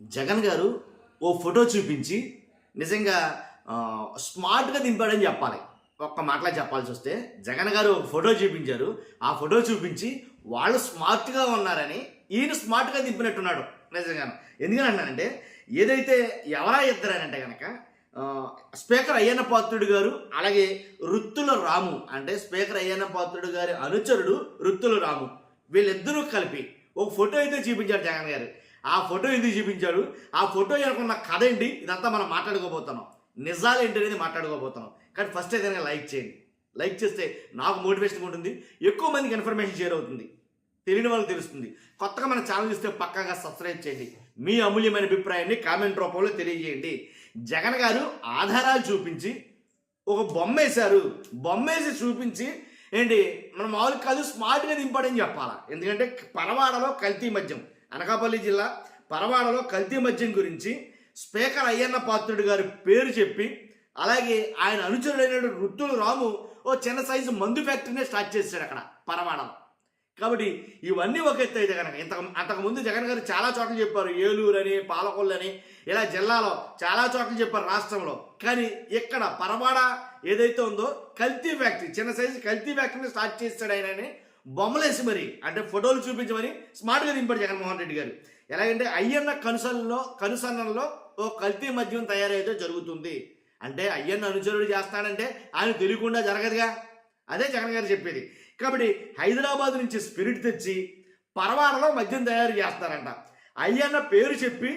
జగన్ గారు ఓ ఫోటో చూపించి నిజంగా స్మార్ట్‌గా దింపాడని చెప్పాలి. ఒక్క మాటలో చెప్పాల్సి వస్తే జగన్ గారు ఒక ఫోటో చూపించారు. ఆ ఫోటో చూపించి వాళ్ళు స్మార్ట్‌గా ఉన్నారని ఈయన స్మార్ట్‌గా దింపినట్టున్నాడు నిజంగాను. ఎందుకని అన్నానంటే ఏదైతే ఎవరా ఇద్దరనంటే గనక స్పీకర్ అయ్యన్న పాత్రుడు గారు అలాగే రుత్తుల రాము అంటే స్పీకర్ అయ్యన్న పాత్రుడు గారి అనుచరుడు రుత్తుల రాము వీళ్ళిద్దరూ కలిపి ఒక ఫోటో అయితే చూపించారు జగన్ గారు. ఆ ఫోటో ఎందుకు చూపించాడు, ఆ ఫోటో వెనకున్న కథ ఏంటి, ఇదంతా మనం మాట్లాడుకోబోతున్నాం. నిజాలు ఏంటి అనేది మాట్లాడుకోబోతున్నాం. కానీ ఫస్ట్ ఏదైనా లైక్ చేయండి. లైక్ చేస్తే నాకు మోటివేషన్ ఉంటుంది, ఎక్కువ మందికి ఇన్ఫర్మేషన్ షేర్ అవుతుంది, తెలియని వాళ్ళకి తెలుస్తుంది. కొత్తగా మన ఛానల్ చూస్తే పక్కాగా సబ్స్క్రైబ్ చేయండి. మీ అమూల్యమైన అభిప్రాయాన్ని కామెంట్ రూపంలో తెలియజేయండి. జగన్ గారు ఆధారాలు చూపించి ఒక బొమ్మ వేశారు. బొమ్మ వేసి చూపించి ఏంటి మనం మామూలు కాదు స్మార్ట్గా దింపాడని చెప్పాలా. ఎందుకంటే పరవాడలో కల్తీ మద్యం, అనకాపల్లి జిల్లా పరవాడలో కల్తీ మద్యం గురించి స్పీకర్ అయ్యన్న పాత్రుడు గారి పేరు చెప్పి అలాగే ఆయన అనుచరుడైన రుత్తుల రాము ఓ చిన్న సైజు మందు ఫ్యాక్టరీనే స్టార్ట్ చేశాడు అక్కడ పరవాడలో. కాబట్టి ఇవన్నీ ఒక ఎత్తు అయితే కనుక అంతకుముందు జగన్ గారు చాలా చోట్ల చెప్పారు, ఏలూరు అని పాలకొల్లు అని ఇలా జిల్లాలో చాలా చోట్ల చెప్పారు రాష్ట్రంలో. కానీ ఇక్కడ పరవాడ ఏదైతే ఉందో కల్తీ ఫ్యాక్టరీ, చిన్న సైజు కల్తీ ఫ్యాక్టరీని స్టార్ట్ చేస్తాడు ఆయనని బొమ్మలేసి మరి అంటే ఫోటోలు చూపించి మరి స్మార్ట్గా దింపాడు జగన్మోహన్ రెడ్డి గారు. ఎలాగంటే అయ్యన్న కనుసన్నల్లో ఓ కల్తీ మద్యం తయారైతే జరుగుతుంది అంటే అయ్యన్న అనుచరుడు చేస్తాడంటే ఆయన తెలియకుండా జరగదుగా, అదే జగన్ గారు చెప్పేది. కాబట్టి హైదరాబాద్ నుంచి స్పిరిట్ తెచ్చి పరవాడలో మద్యం తయారు చేస్తారంట. అయ్యన్న పేరు చెప్పి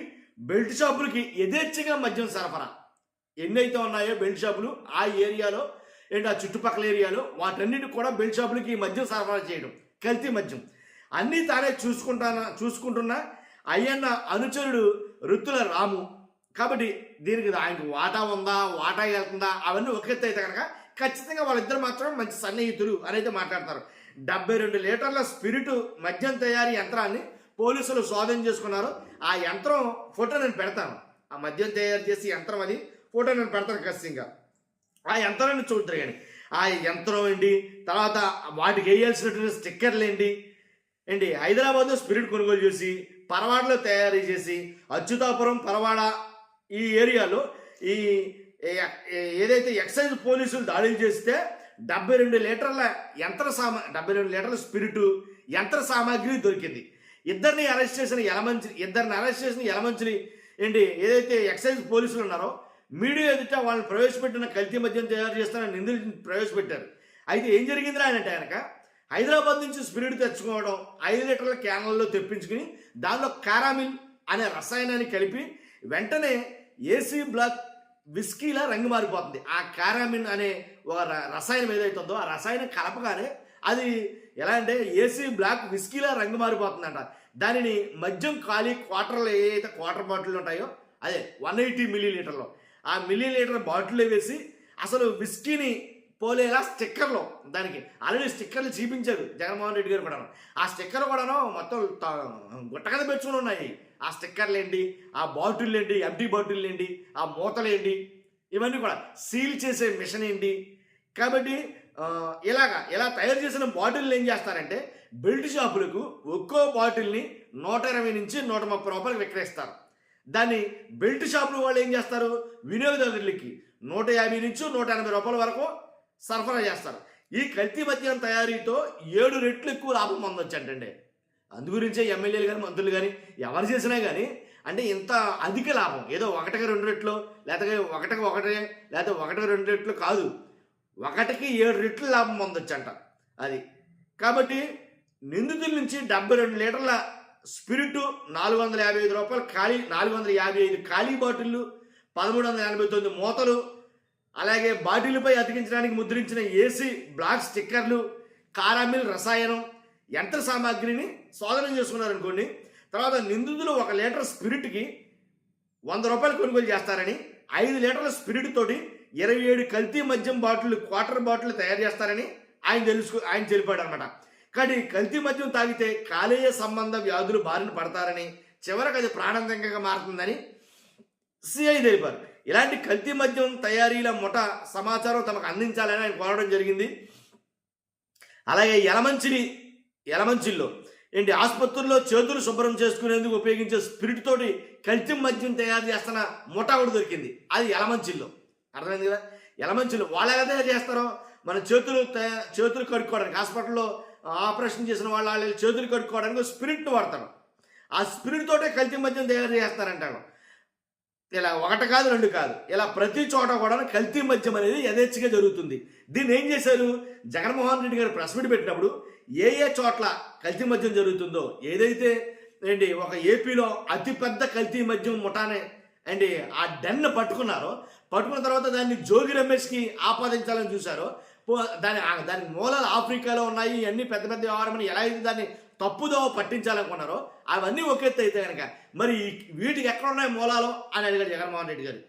బెల్ట్ షాపులకి యథేచ్ఛగా మద్యం సరఫరా ఎన్నైతే ఉన్నాయో బెల్ట్ షాపులు ఆ ఏరియాలో ఏంటి ఆ చుట్టుపక్కల ఏరియాలో వాటన్నిటికి కూడా బెల్ట్ షాపులకి ఈ మద్యం సరఫరా చేయడం, కల్తీ మద్యం అన్నీ తానే చూసుకుంటున్న అయ్యన్న అనుచరుడు రుత్తుల రాము. కాబట్టి దీనికి ఆయనకు వాటా ఉందా, వాటా వెళ్తుందా అవన్నీ ఒక ఎత్తు అయితే కనుక ఖచ్చితంగా వాళ్ళిద్దరు మాత్రం మంచి సన్నిహితులు అని అయితే మాట్లాడతారు. 72 లీటర్ల స్పిరిట్ మద్యం తయారీ యంత్రాన్ని పోలీసులు స్వాధీనం చేసుకున్నారు. ఆ యంత్రం ఫోటో నేను పెడతాను, ఆ మద్యం తయారు చేసి యంత్రం అది ఫోటో నేను పెడతాను ఖచ్చితంగా. ఆ యంత్రాన్ని చూద్దరు కానీ ఆ యంత్రం ఏంటి, తర్వాత వాటికి వేయాల్సినటువంటి స్టిక్కర్లు ఏంటి హైదరాబాద్లో స్పిరిట్ కొనుగోలు చేసి పరవాడలో తయారు చేసి అచ్యుతాపురం పరవాడ ఈ ఏరియాలో ఈ ఏదైతే ఎక్సైజ్ పోలీసులు దాడులు చేస్తే 72 లీటర్ల 72 లీటర్ల స్పిరిటు యంత్ర సామాగ్రి దొరికింది. ఇద్దరిని అరెస్ట్ చేసిన యలమంచిలి ఏంటి ఏదైతే ఎక్సైజ్ పోలీసులు ఉన్నారో మీడియా ఎదుట వాళ్ళని ప్రవేశపెట్టిన కల్తీ మద్యం తయారు చేస్తారని నిందితులు ప్రవేశపెట్టారు. అయితే ఏం జరిగిందిరా అంటే కనుక హైదరాబాద్ నుంచి స్పిరిట్ తెచ్చుకోవడం 5 లీటర్ల క్యాన్లలో తెప్పించుకుని దానిలో కారామిల్ అనే రసాయనాన్ని కలిపి వెంటనే ఏసీ బ్లాక్ విస్కీలా రంగు మారిపోతుంది. ఆ కారామిన్ అనే ఒక రసాయనం ఏదైతే ఉందో ఆ రసాయనం కలపగానే అది ఎలా అంటే ఏసీ బ్లాక్ విస్కీలా రంగు మారిపోతుందంట. దానిని మద్యం ఖాళీ క్వార్టర్లు ఏదైతే క్వార్టర్ బాటిల్ ఉంటాయో అదే 180 మిల్లీలీటర్లో ఆ మిల్లీలీటర్ బాటిల్లో వేసి అసలు విస్కీని పోలేలా స్టిక్కర్లో దానికి ఆల్రెడీ స్టిక్కర్లు చూపించారు జగన్మోహన్ రెడ్డి గారు కూడాను. ఆ స్టిక్కర్ కూడాను మొత్తం గుట్టకథ పెంచుకుని ఉన్నాయి. ఆ స్టిక్కర్లు ఏంటి, ఆ బాటిల్ ఏంటి, ఎంటీ బాటిల్ ఏంటి, ఆ మూతలు ఏంటి, ఇవన్నీ కూడా సీల్ చేసే మిషన్ ఏంటి. కాబట్టి ఇలా తయారు చేసిన బాటిల్ని ఏం చేస్తారంటే బెల్ట్ షాపులకు ఒక్కో బాటిల్ని 120 నుంచి 130 రూపాయలకు విక్రయిస్తారు. దాన్ని బెల్ట్ షాపుల వాళ్ళు ఏం చేస్తారు వినియోగదారులకి 150 నుంచి 180 రూపాయల వరకు సరఫరా చేస్తారు. ఈ కల్తీ మద్యం తయారీతో 7 రెట్లు ఎక్కువ లాభం పొందొచ్చంటండి. అందు గురించే ఎమ్మెల్యేలు కానీ మంత్రులు కానీ ఎవరు చేసినా కానీ అంటే ఇంత అధిక లాభం ఏదో 1కి 2 రెట్లు లేకపోతే 1కి 1 లేకపోతే 1కి 2 రెట్లు కాదు, 1కి 7 రెట్లు లాభం పొందొచ్చంట అది. కాబట్టి నిందితుల నుంచి 72 లీటర్ల స్పిరిట్ 455 రూపాయలు ఖాళీ 455 ఖాళీ బాటిళ్ళు 1389 మూతలు అలాగే బాటిల్పై అతికించడానికి ముద్రించిన ఏసీ బ్లాక్ స్టిక్కర్లు కారామిల్ రసాయనం యంత్ర సామాగ్రిని స్వాధీనం చేసుకున్నారనుకోండి. తర్వాత నిందితులు 1 లీటర్ స్పిరిట్కి 100 రూపాయలు కొనుగోలు చేస్తారని 5 లీటర్ల స్పిరిట్ తోటి 27 కల్తీ మద్యం బాటిల్ క్వార్టర్ బాటిల్ తయారు చేస్తారని ఆయన తెలిపాడు అనమాట. కానీ కల్తీ మద్యం తాగితే కాలేయ సంబంధ వ్యాధులు బారిన పడతారని చివరికి అది ప్రాణాంతకంగా మారుతుందని సిఐ తెలిపారు. ఇలాంటి కల్తీ మద్యం తయారీల ముఠా సమాచారం తమకు అందించాలని ఆయన కోరడం జరిగింది. అలాగే యలమంచిల్లో ఏంటి ఆసుపత్రుల్లో చేతులు శుభ్రం చేసుకునేందుకు ఉపయోగించే స్పిరిట్ తోటి కల్తీ మద్యం తయారు చేస్తున్న ముఠా కూడా దొరికింది. అది యలమంచిల్లో. అర్థమైంది కదా? యలమంచిలో వాళ్ళు ఎలా తయారు చేస్తారో మన చేతులు కడుక్కోవడానికి హాస్పిటల్లో ఆపరేషన్ చేసిన వాళ్ళ చేతులు కడుక్కోవడానికి స్పిరిట్ వాడతారు. ఆ స్పిరిట్ తోటే కల్తీ మద్యం తయారు చేస్తారంటాడు. ఇలా ఒకటి కాదు రెండు కాదు, ఇలా ప్రతి చోట కూడా కల్తీ మద్యం అనేది యథేచ్ఛగా జరుగుతుంది. దీన్ని ఏం చేశారు, జగన్మోహన్ రెడ్డి గారు ప్రెస్ మీట్ పెట్టినప్పుడు ఏ చోట్ల కల్తీ మద్యం జరుగుతుందో, ఏదైతే ఏంటి ఒక ఏపీలో అతిపెద్ద కల్తీ మద్యం ముఠానే అండి ఆ డెన్ పట్టుకున్న తర్వాత దాన్ని జోగి రమేష్కి ఆపాదించాలని చూశారో, దాని మూలాలు ఆఫ్రికాలో ఉన్నాయి, ఇవన్నీ పెద్ద పెద్ద వ్యవహారమని ఎలా అయితే దాన్ని తప్పుదో పట్టించాలనుకున్నారో అవన్నీ ఒక ఎత్తు అయితే కనుక మరి వీటికి ఎక్కడ ఉన్నాయి మూలాలు అని అడిగాడు జగన్మోహన్ రెడ్డి గారు.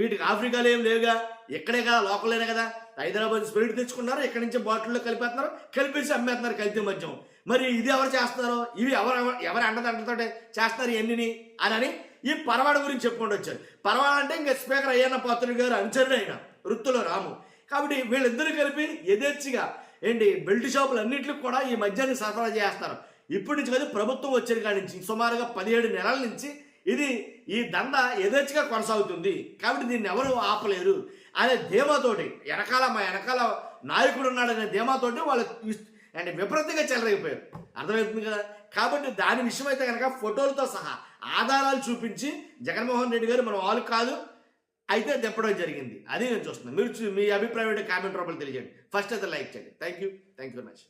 వీటికి ఆఫ్రికాలో ఏం లేవుగా, ఇక్కడే కదా, లోకల్లోనే కదా. హైదరాబాద్ స్పిరిట్ తెచ్చుకున్నారు, ఇక్కడి నుంచి బాటిల్లో కలిపేసి అమ్మేస్తున్నారు కల్తీ మద్యం. మరి ఇది ఎవరు చేస్తున్నారో, ఇవి ఎవరు అండదండతో చేస్తారు ఎన్నిని అని ఈ పరవాడ గురించి చెప్పుకుంటూ వచ్చారు. పరవాడ అంటే ఇంకా స్పీకర్ అయ్యన్న పాత్రుడు గారు అనుచరుడు అయిన వృత్తిలో రాము. కాబట్టి వీళ్ళిద్దరూ కలిపి యథేచ్ఛగా ఏంటి బెల్ట్ షాపులు అన్నింటికి కూడా ఈ మద్యాన్ని సరఫరా చేస్తారు. ఇప్పటి నుంచి కాదు, ప్రభుత్వం వచ్చిన కాడి నుంచి సుమారుగా 17 నెలల నుంచి ఈ దంద యథేచ్ఛగా కొనసాగుతుంది. కాబట్టి దీన్ని ఎవరు ఆపలేరు అనే ధీమాతోటి మా వెనకాల నాయకుడు ఉన్నాడనే ధీమాతోటి వాళ్ళు అంటే విపరీతంగా చెలరైపోయారు. అర్థమవుతుంది కదా? కాబట్టి దాని విషయం అయితే కనుక ఫోటోలతో సహా ఆధారాలు చూపించి జగన్మోహన్ రెడ్డి గారు మన వాళ్ళు కాదు అయితే తెప్పడం జరిగింది. అది నేను చూస్తున్నాను. మీరు మీ అభిప్రాయం కామెంట్ రూపంలో తెలియజేయండి. ఫస్ట్ అయితే లైక్ చేయండి. Thank you very much.